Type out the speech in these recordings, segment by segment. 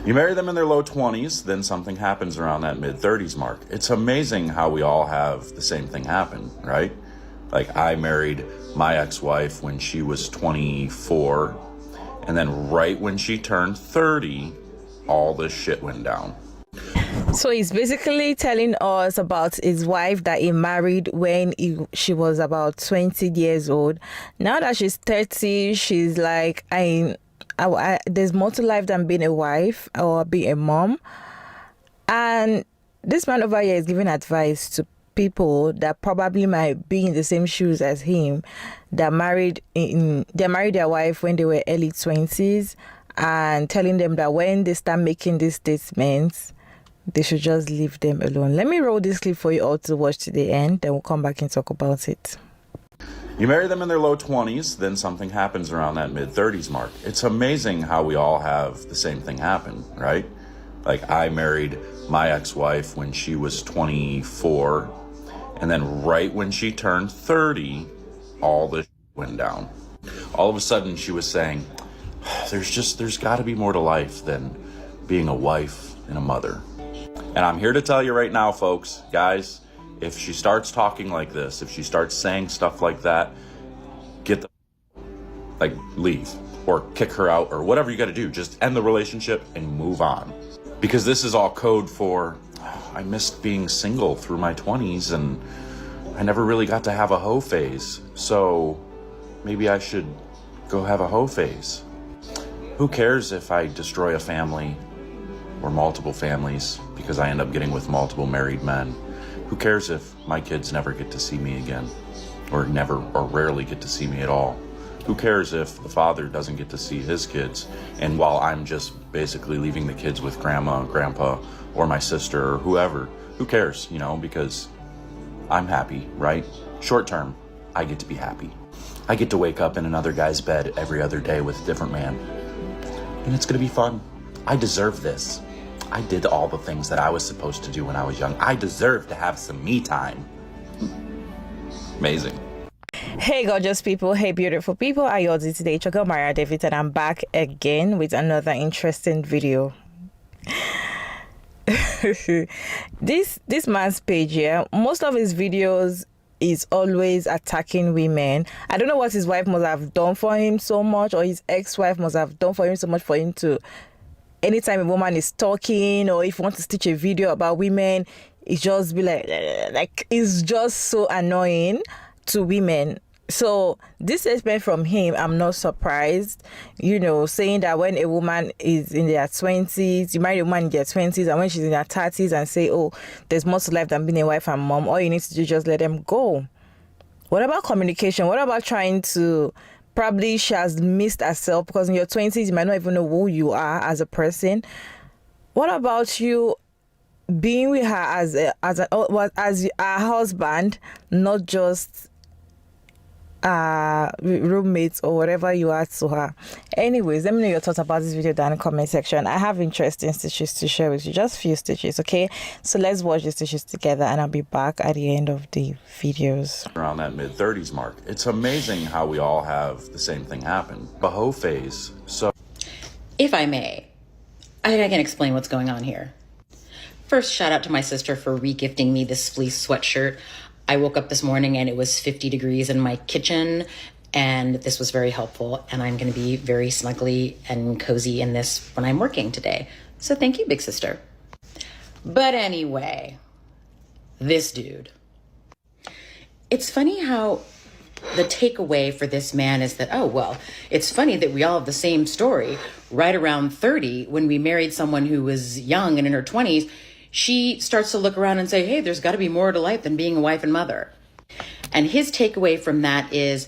You marry them in their low 20s, then something happens around that mid-30s mark. It's amazing how we all have the same thing happen, right? Like, I married my ex-wife when she was 24, and then right when she turned 30, all this shit went down. So he's basically telling us about his wife that he married when she was about 20 years old. Now that she's 30, she's like, there's more to life than being a wife or being a mom. And this man over here is giving advice to people that probably might be in the same shoes as him, that married their wife when they were early 20s, and telling them that when they start making these statements, they should just leave them alone. Let me roll this clip for you all to watch to the end, then we'll come back and talk about it. You marry them in their low 20s, then something happens around that mid-30s mark. It's amazing how we all have the same thing happen, right? Like, I married my ex-wife when she was 24, and then right when she turned 30, all this went down. All of a sudden, she was saying, there's got to be more to life than being a wife and a mother. And I'm here to tell you right now, folks, guys, if she starts talking like this, if she starts saying stuff like that, leave or kick her out or whatever you got to do. Just end the relationship and move on. Because this is all code for, I missed being single through my 20s and I never really got to have a hoe phase. So maybe I should go have a hoe phase. Who cares if I destroy a family or multiple families because I end up getting with multiple married men? Who cares if my kids never get to see me again or rarely get to see me at all? Who cares if the father doesn't get to see his kids and while I'm just basically leaving the kids with grandma, grandpa, or my sister or whoever? Who cares, because I'm happy, right? Short term, I get to be happy. I get to wake up in another guy's bed every other day with a different man. And it's gonna be fun. I deserve this. I did all the things that I was supposed to do when I was young. I deserve to have some me time. Amazing. Hey gorgeous people, hey beautiful people, how you all doing today? It's your girl Maria David, and I'm back again with another interesting video. This man's page here, most of his videos is always attacking women. I don't know what his wife must have done for him so much, or his ex-wife must have done for him so much for him to, anytime a woman is talking or if you want to stitch a video about women, it just be like it's just so annoying to women. So this statement from him, I'm not surprised, saying that when a woman is in their 20s, you marry a woman in their 20s, and when she's in her 30s and say, oh, there's more to life than being a wife and mom, all you need to do is just let them go. What about communication? What about trying to, probably she has missed herself because in your 20s, you might not even know who you are as a person. What about you being with her as a husband, not just roommates or whatever you are to her? Anyways, let me know your thoughts about this video down in the comment section. I have interesting stitches to share with you, just few stitches, okay? So let's watch the stitches together and I'll be back at the end of the videos. Around that mid-30s mark. It's amazing how we all have the same thing happen. The hoe phase. So if I may, I think I can explain what's going on here. First, shout out to my sister for re-gifting me this fleece sweatshirt. I woke up this morning and it was 50 degrees in my kitchen, and this was very helpful, and I'm going to be very snuggly and cozy in this when I'm working today. So thank you, big sister. But anyway, this dude. It's funny how the takeaway for this man is that, oh, well, it's funny that we all have the same story. Right around 30, when we married someone who was young and in her 20s, she starts to look around and say, hey, there's got to be more to life than being a wife and mother. And his takeaway from that is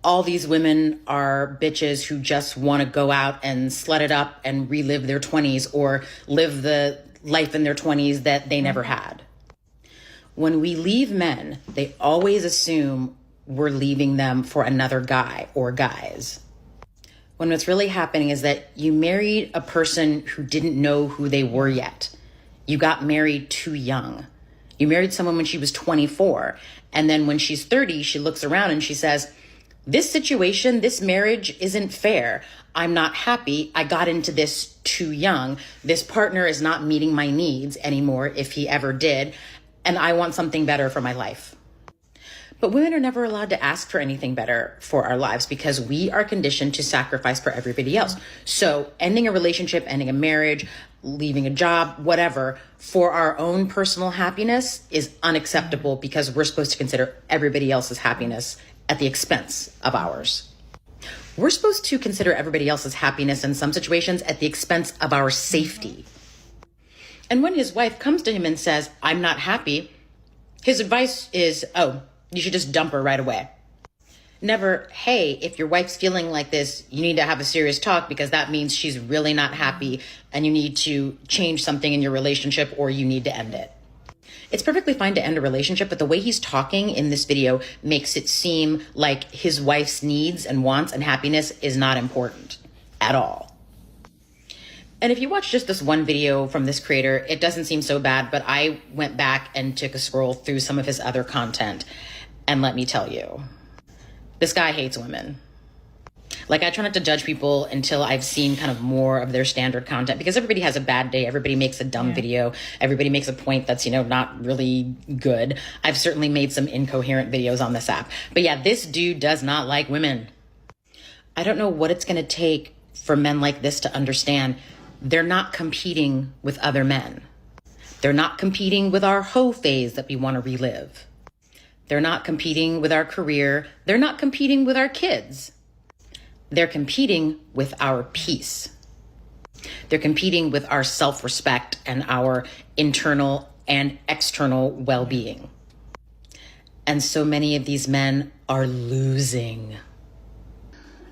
all these women are bitches who just want to go out and slut it up and relive their 20s or live the life in their 20s that they never had. When we leave men, they always assume we're leaving them for another guy or guys. When what's really happening is that you married a person who didn't know who they were yet. You got married too young. You married someone when she was 24. And then when she's 30, she looks around and she says, This situation, this marriage isn't fair. I'm not happy. I got into this too young. This partner is not meeting my needs anymore, if he ever did, and I want something better for my life. But women are never allowed to ask for anything better for our lives because we are conditioned to sacrifice for everybody else. So ending a relationship, ending a marriage, leaving a job, whatever, for our own personal happiness is unacceptable because we're supposed to consider everybody else's happiness at the expense of ours. We're supposed to consider everybody else's happiness in some situations at the expense of our safety. And when his wife comes to him and says, I'm not happy, his advice is, oh, you should just dump her right away. Never, hey, if your wife's feeling like this, you need to have a serious talk because that means she's really not happy and you need to change something in your relationship or you need to end it. It's perfectly fine to end a relationship, but the way he's talking in this video makes it seem like his wife's needs and wants and happiness is not important at all. And if you watch just this one video from this creator, it doesn't seem so bad, but I went back and took a scroll through some of his other content. And let me tell you, this guy hates women. Like, I try not to judge people until I've seen kind of more of their standard content because everybody has a bad day. Everybody makes a dumb video. Everybody makes a point that's, not really good. I've certainly made some incoherent videos on this app. But yeah, this dude does not like women. I don't know what it's going to take for men like this to understand they're not competing with other men. They're not competing with our hoe phase that we want to relive. They're not competing with our career. They're not competing with our kids. They're competing with our peace. They're competing with our self-respect and our internal and external well-being. And so many of these men are losing.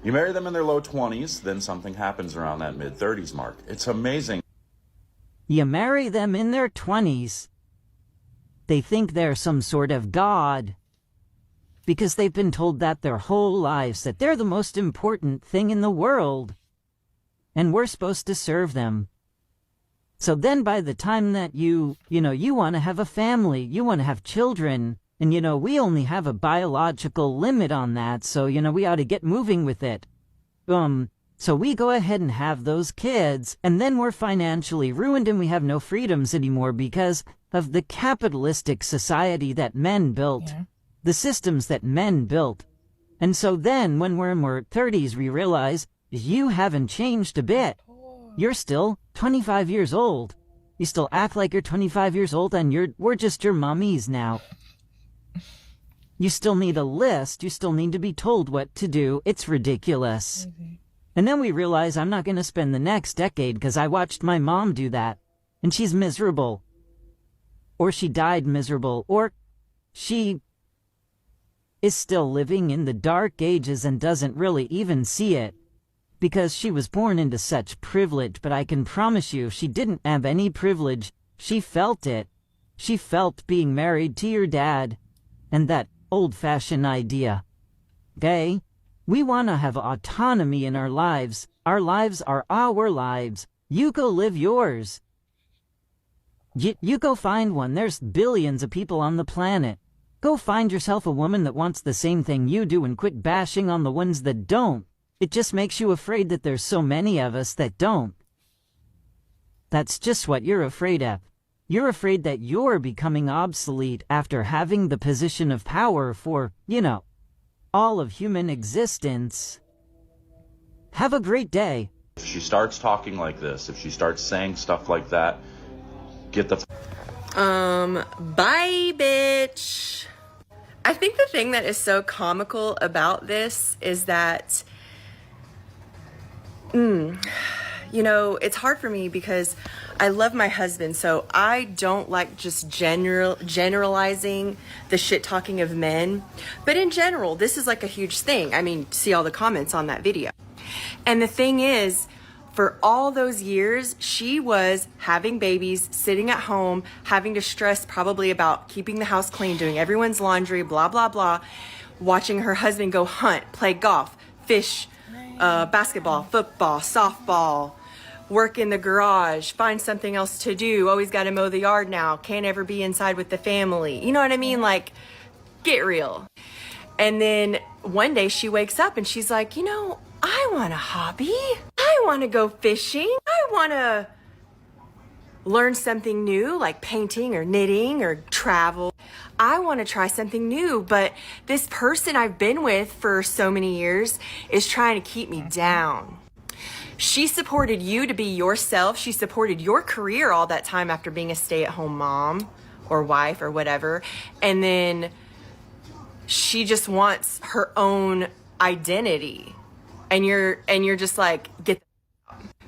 You marry them in their low 20s, then something happens around that mid-30s mark. It's amazing. You marry them in their 20s. They think they're some sort of god because they've been told that their whole lives, that they're the most important thing in the world and we're supposed to serve them. So then by the time that you want to have a family, you want to have children, and we only have a biological limit on that, so we ought to get moving with it. So we go ahead and have those kids, and then we're financially ruined and we have no freedoms anymore because of the capitalistic society that men built, the systems that men built. And so then when we're in our 30s, we realize you haven't changed a bit. You're still 25 years old. You still act like you're 25 years old and we're just your mummies now. You still need a list. You still need to be told what to do. It's ridiculous. And then we realize I'm not going to spend the next decade because I watched my mom do that and she's miserable. Or she died miserable, or she is still living in the dark ages and doesn't really even see it because she was born into such privilege. But I can promise you, she didn't have any privilege. She felt it. She felt being married to your dad and that old-fashioned idea. Okay? We want to have autonomy in our lives. Our lives are our lives. You go live yours. You go find one. There's billions of people on the planet. Go find yourself a woman that wants the same thing you do and quit bashing on the ones that don't. It just makes you afraid that there's so many of us that don't. That's just what you're afraid of. You're afraid that you're becoming obsolete after having the position of power for, all of human existence. Have a great day. If she starts talking like this, if she starts saying stuff like that, get the bye, bitch. I think the thing that is so comical about this is that, it's hard for me because I love my husband, so I don't like just generalizing the shit talking of men. But in general, this is like a huge thing. I mean, see all the comments on that video. And the thing is, for all those years, she was having babies, sitting at home, having to stress probably about keeping the house clean, doing everyone's laundry, blah, blah, blah, watching her husband go hunt, play golf, fish, basketball, football, softball, work in the garage, find something else to do, always got to mow the yard now, can't ever be inside with the family. You know what I mean? Like, get real. And then one day she wakes up and she's like, you know, I want a hobby. I want to go fishing. I want to learn something new, like painting or knitting or travel. I want to try something new, but this person I've been with for so many years is trying to keep me down. She supported you to be yourself. She supported your career all that time after being a stay-at-home mom or wife or whatever. And then she just wants her own identity. And you're just like, get.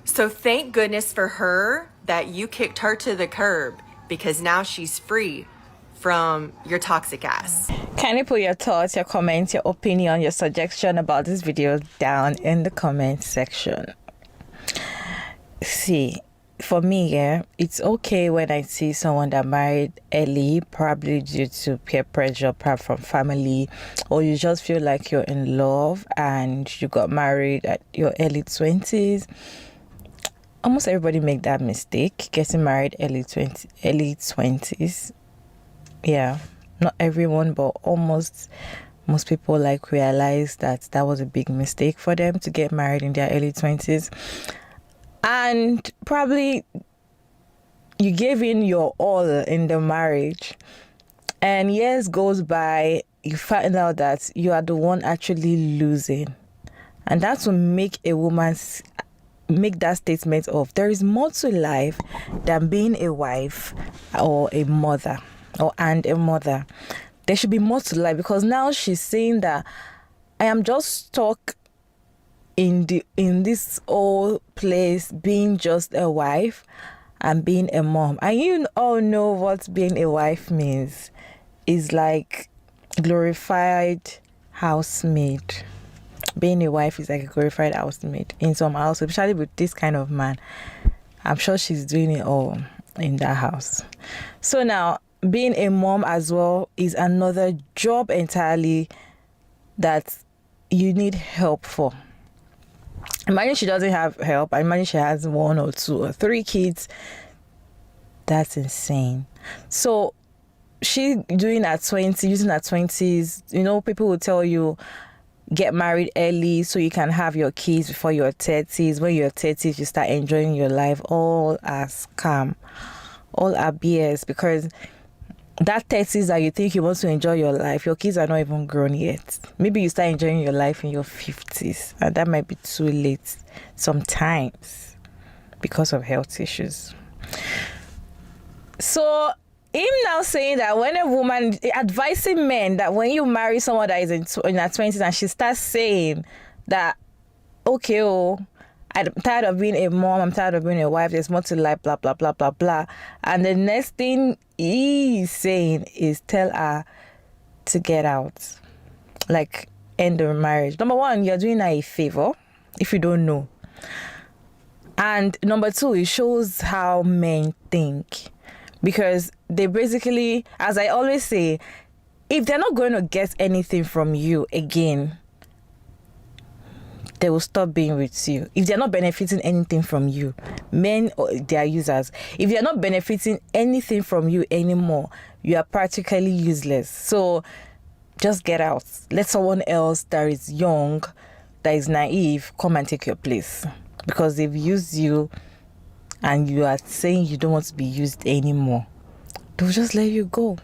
So thank goodness for her that you kicked her to the curb, because now she's free from your toxic ass. Can you put your thoughts, your comments, your opinion, your suggestion about this video down in the comment section? See, for me, yeah, it's okay when I see someone that married early, probably due to peer pressure, perhaps from family, or you just feel like you're in love and you got married at your early 20s. Almost everybody make that mistake, getting married early 20s. Yeah, not everyone, but almost most people like realize that was a big mistake for them to get married in their early 20s. And probably you gave in your all in the marriage, and years goes by, you find out that you are the one actually losing. And that's what make a woman make that statement of there is more to life than being a wife or a mother and a mother. There should be more to life, because now she's saying that I am just stuck in this old place being just a wife and being a mom. And you all know what being a wife means. It's like glorified housemaid. Being a wife is like a glorified housemaid in some house, especially with this kind of man. I'm sure she's doing it all in that house. So now, being a mom as well is another job entirely that you need help for. Imagine she doesn't have help. Imagine she has 1 or 2 or 3 kids. That's insane. So she doing her 20, using her 20s. You know, people will tell you, get married early so you can have your kids before your 30s. When you're 30s, you start enjoying your life. All are scam. All are BS, because that 30s that you think you want to enjoy your life, your kids are not even grown yet. Maybe you start enjoying your life in your 50s, and that might be too late sometimes because of health issues. So him now saying that when a woman, advising men that when you marry someone that is in her 20s, and she starts saying that, okay, I'm tired of being a mom, I'm tired of being a wife, there's more to life, blah, blah, blah, blah, blah. And the next thing he's saying is tell her to get out. Like, end the marriage. Number one, you're doing her a favor if you don't know. And number two, it shows how men think. Because they basically, as I always say, if they're not going to get anything from you again, they will stop being with you. If they're not benefiting anything from you, men, they are users. If they're not benefiting anything from you anymore, you are practically useless. So just get out. Let someone else that is young, that is naive, come and take your place. Because they've used you and you are saying you don't want to be used anymore. They'll just let you go.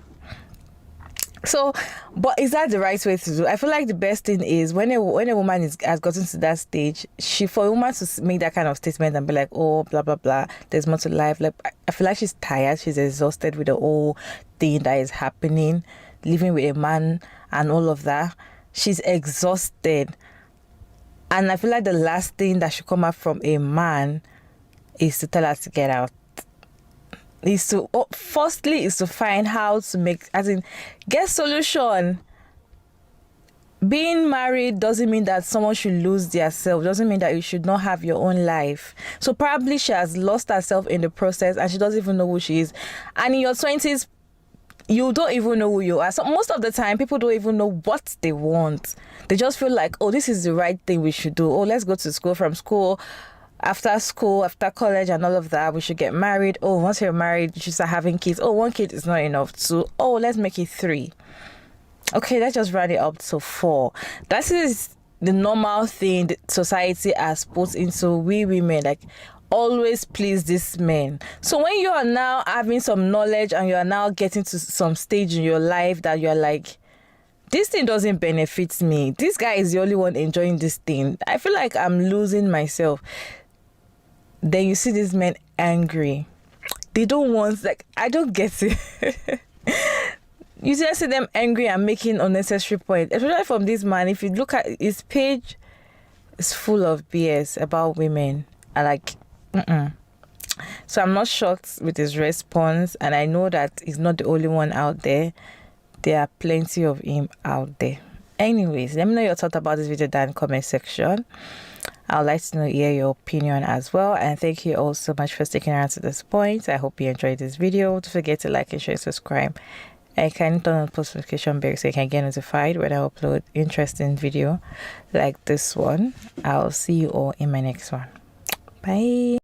So, but is that the right way to do? I feel like the best thing is when a woman has gotten to that stage, for a woman to make that kind of statement and be like, oh, blah, blah, blah, there's more to life. Like, I feel like she's tired. She's exhausted with the whole thing that is happening, living with a man and all of that. She's exhausted. And I feel like the last thing that should come out from a man is to tell her to get out. Firstly is to find how to get solution. Being married doesn't mean that someone should lose their self, doesn't mean that you should not have your own life. So probably she has lost herself in the process and she doesn't even know who she is. And in your 20s, you don't even know who you are. So most of the time, people don't even know what they want. They just feel like, oh, this is the right thing we should do. Oh, let's go to school. From school, after college and all of that, we should get married. Oh, once you're married, you should start having kids. Oh, 1 kid is not enough. 2. Oh, let's make it 3. Okay, let's just round it up to 4. That is the normal thing that society has put into we women, like always please this men. So when you are now having some knowledge and you are now getting to some stage in your life that you're like, this thing doesn't benefit me, this guy is the only one enjoying this thing, I feel like I'm losing myself. Then you see these men angry. They don't want, like, I don't get it. You just see them angry and making unnecessary points, especially from this man. If you look at his page, it's full of BS about women. I like, So I'm not shocked with his response, and I know that he's not the only one out there. There are plenty of him out there. Anyways, let me know your thoughts about this video down in the comment section. I'd like to hear your opinion as well, and thank you all so much for sticking around to this point. I hope you enjoyed this video. Don't forget to like and share and subscribe, and kindly turn on the post notification bell so you can get notified when I upload interesting video like this one. I'll see you all in my next one. Bye.